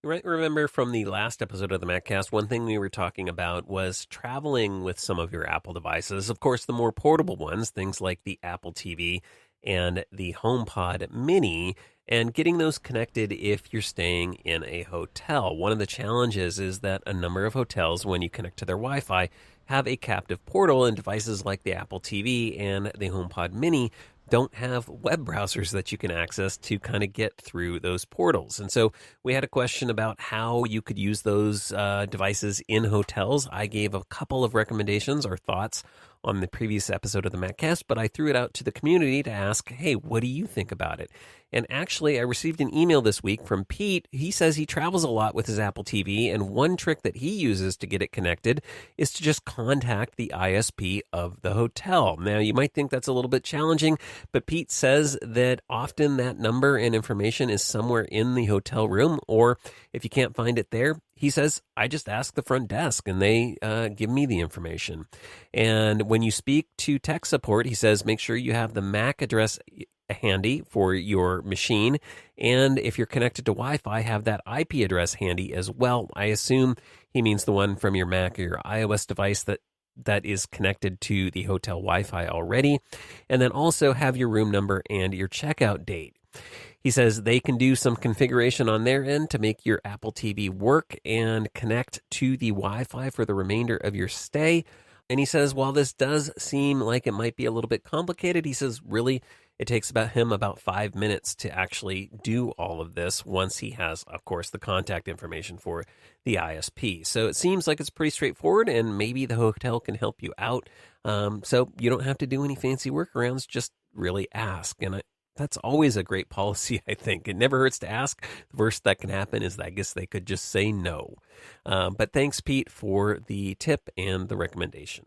You might remember from the last episode of the Maccast, one thing we were talking about was traveling with some of your Apple devices. Of course, the more portable ones, things like the Apple TV and the HomePod Mini, and getting those connected if you're staying in a hotel. One of the challenges is that a number of hotels, when you connect to their Wi Fi, have a captive portal, and devices like the Apple TV and the HomePod Mini don't have web browsers that you can access to kind of get through those portals. And so we had a question about how you could use those devices in hotels. I gave a couple of recommendations or thoughts on the previous episode of the Maccast, but I threw it out to the community to ask, hey, what do you think about it? And actually, I received an email this week from Pete. He says he travels a lot with his Apple TV, and one trick that he uses to get it connected is to just contact the ISP of the hotel. Now, you might think that's a little bit challenging, but Pete says that often that number and information is somewhere in the hotel room, or if you can't find it there, he says, I just ask the front desk and they give me the information. And when you speak to tech support, he says, make sure you have the MAC address handy for your machine. And if you're connected to Wi-Fi, have that IP address handy as well. I assume he means the one from your Mac or your iOS device that is connected to the hotel Wi-Fi already. And then also have your room number and your checkout date. He says they can do some configuration on their end to make your Apple TV work and connect to the Wi-Fi for the remainder of your stay. And he says, while this does seem like it might be a little bit complicated, he says, really, it takes about 5 minutes to actually do all of this once he has, of course, the contact information for the ISP. So it seems like it's pretty straightforward, and maybe the hotel can help you out. So you don't have to do any fancy workarounds, just really ask. And that's always a great policy, I think. It never hurts to ask. The worst that can happen is that I guess they could just say no. But thanks, Pete, for the tip and the recommendation.